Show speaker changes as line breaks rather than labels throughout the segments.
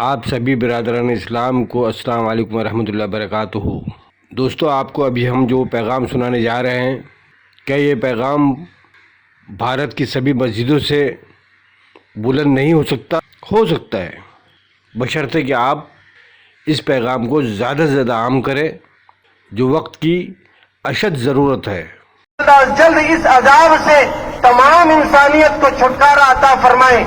आप सभी बिरादरान इस्लाम को अस्सलाम वालेकुम रहमतुल्लाहि बरकातुहू। दोस्तों, आपको अभी हम जो पैगाम सुनाने जा रहे हैं, क्या ये पैगाम भारत की सभी मस्जिदों से बुलंद नहीं हो सकता? हो सकता है, बशर्ते कि आप इस पैगाम को ज़्यादा से ज़्यादा आम करें, जो वक्त की अशद ज़रूरत है।
जल्द इस अजाब से तमाम इंसानियत को छुटकारा अता फरमाए।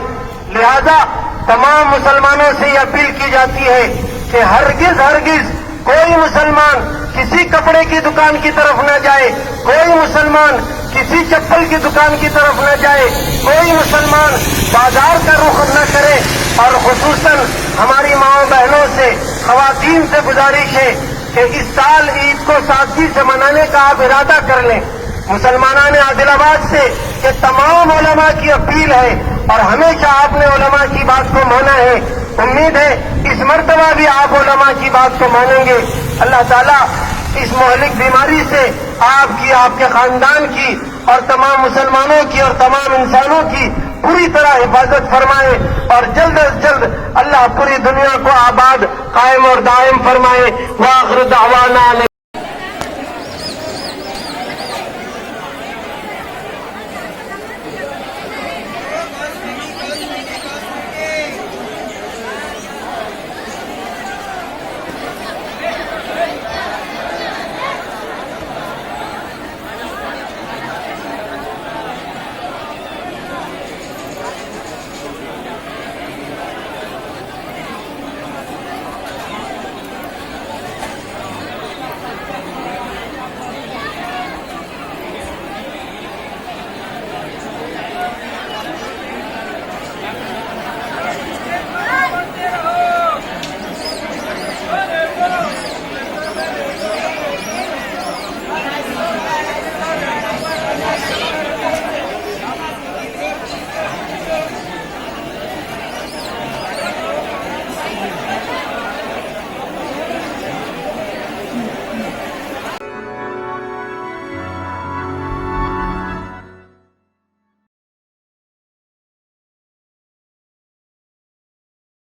लिहाजा तमाम मुसलमानों से यह अपील की जाती है कि हरगिज कोई मुसलमान किसी कपड़े की दुकान की तरफ न जाए, कोई मुसलमान किसी चप्पल की दुकान की तरफ न जाए, कोई मुसलमान बाजार का रुख न करे। और खुसूसन हमारी माओ बहनों से, खवातीन से गुजारिश है कि इस साल ईद को सादगी से मनाने का आप इरादा कर लें। मुसलमाना ने आदिलाबाद से कि तमाम उलमा की अपील है और हमेशा आपने उलमा की बात को माना है। उम्मीद है इस मर्तबा भी आप उलमा की बात को मानेंगे। अल्लाह ताला इस मोहलिक बीमारी से आपकी, आपके खानदान की और तमाम मुसलमानों की और तमाम इंसानों की पूरी तरह हिफाजत फरमाए और जल्द अज जल्द अल्लाह पूरी दुनिया को आबाद, कायम और दायम फरमाए। वाखिर दावाना।